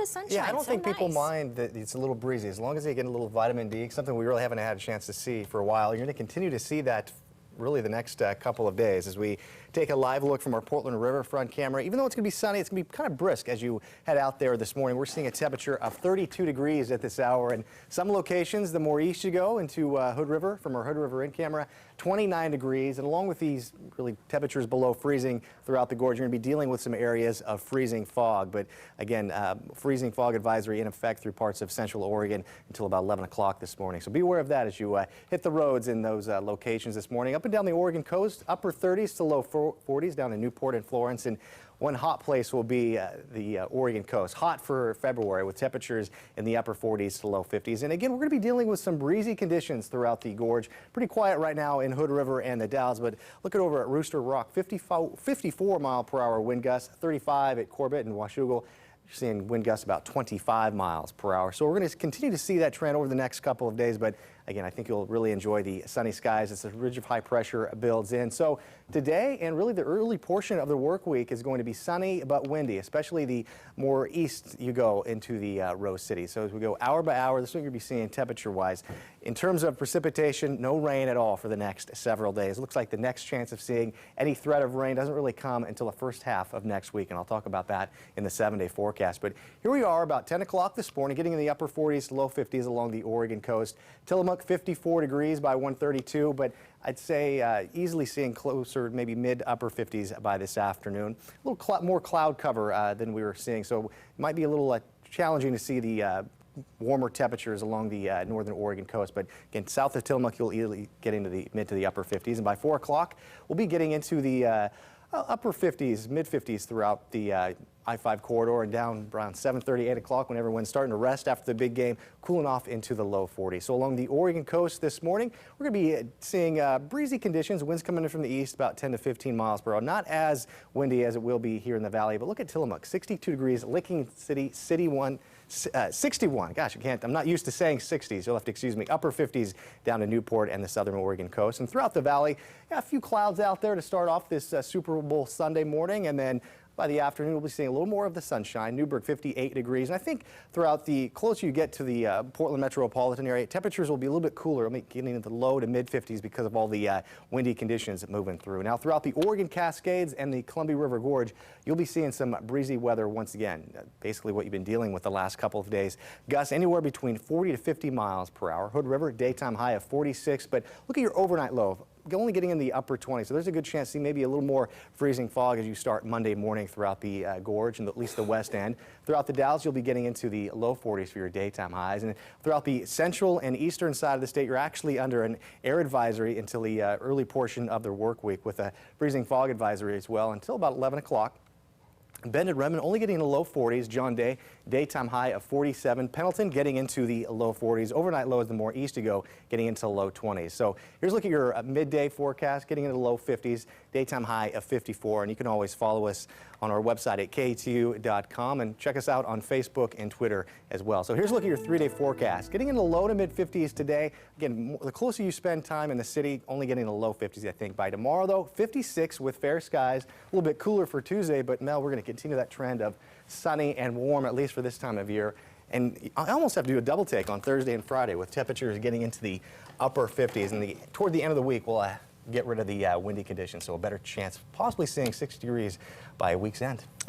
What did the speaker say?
of sunshine. Yeah, I don't so think people nice. mind that it's a little breezy as long as they get a little vitamin D, something we really haven't had a chance to see for a while. You're going to continue to see that really the next couple of days as we take a live look from our Portland riverfront camera. Even though it's going to be sunny, it's going to be kind of brisk as you head out there this morning. We're seeing a temperature of 32 degrees at this hour, and some locations, the more east you go into Hood River, from our Hood River in camera, 29 degrees. And along with these really temperatures below freezing throughout the gorge, you're going to be dealing with some areas of freezing fog. But again, freezing fog advisory in effect through parts of central Oregon until about 11 o'clock this morning. So be aware of that as you hit the roads in those locations this morning. Up and down the Oregon coast, upper 30s to low 40s down in Newport and Florence. And one hot place will be the Oregon coast. Hot for February with temperatures in the upper 40s to low 50s. And again, we're going to be dealing with some breezy conditions throughout the gorge. Pretty quiet right now in Hood River and the Dalles, but look at over at Rooster Rock, 54 mile per hour wind gusts, 35 at Corbett and Washougal. You're seeing wind gusts about 25 miles per hour. So we're going to continue to see that trend over the next couple of days. But again, I think you'll really enjoy the sunny skies as the ridge of high pressure builds in. So today and really the early portion of the work week is going to be sunny but windy, especially the more east you go into the Rose City. So as we go hour by hour, this is what you're going to be seeing temperature-wise. In terms of precipitation, no rain at all for the next several days. It looks like the next chance of seeing any threat of rain doesn't really come until the first half of next week, and I'll talk about that in the 7-day forecast. But here we are about 10 o'clock this morning, getting in the upper 40s to low 50s along the Oregon coast. Tillamook 54 degrees by 1:32, but I'd say easily seeing closer, maybe mid-upper 50s by this afternoon. A little more cloud cover than we were seeing, so it might be a little challenging to see the warmer temperatures along the northern Oregon coast. But again, south of Tillamook, you'll easily get into the mid to the upper 50s. And by 4 o'clock, we'll be getting into the upper 50s, mid 50s throughout the I-5 corridor, and down around 7:30, 8 o'clock when everyone's starting to rest after the big game, cooling off into the low 40s. So along the Oregon coast this morning, we're going to be seeing breezy conditions, winds coming in from the east about 10 to 15 miles per hour. Not as windy as it will be here in the valley, but look at Tillamook, 62 degrees, Licking City, 61. Gosh, I'm not used to saying 60s. You'll have to excuse me. Upper 50s down to Newport and the southern Oregon coast. And throughout the valley, a few clouds out there to start off this Super Bowl Sunday morning, and then by the afternoon, we'll be seeing a little more of the sunshine. Newburgh, 58 degrees. And I think throughout the closer you get to the Portland metropolitan area, temperatures will be a little bit cooler, getting into the low to mid 50s because of all the windy conditions moving through. Now, throughout the Oregon Cascades and the Columbia River Gorge, you'll be seeing some breezy weather once again. Basically what you've been dealing with the last couple of days. Gusts anywhere between 40 to 50 miles per hour. Hood River, daytime high of 46, but look at your overnight low. Only getting in the upper 20s, so there's a good chance to see maybe a little more freezing fog as you start Monday morning throughout the gorge and at least the west end. Throughout the Dalles, you'll be getting into the low 40s for your daytime highs. And throughout the central and eastern side of the state, you're actually under an air advisory until the early portion of the work week, with a freezing fog advisory as well until about 11 o'clock. Bend and Redmond only getting in the low 40s. John Day, daytime high of 47. Pendleton getting into the low 40s. Overnight lows, the more east you go, getting into the low 20s. So here's a look at your midday forecast, getting into the low 50s. Daytime high of 54. And you can always follow us on our website at KATU.com and check us out on Facebook and Twitter as well. So here's a look at your 3-day forecast. Getting in the low to mid 50s today. Again, the closer you spend time in the city, only getting in the low 50s, I think. By tomorrow, though, 56 with fair skies. A little bit cooler for Tuesday, but Mel, we're going to continue that trend of sunny and warm, at least for this time of year. And I almost have to do a double take on Thursday and Friday with temperatures getting into the upper 50s. And toward the end of the week, we'll get rid of the windy conditions, so a better chance of possibly seeing 60 degrees by week's end.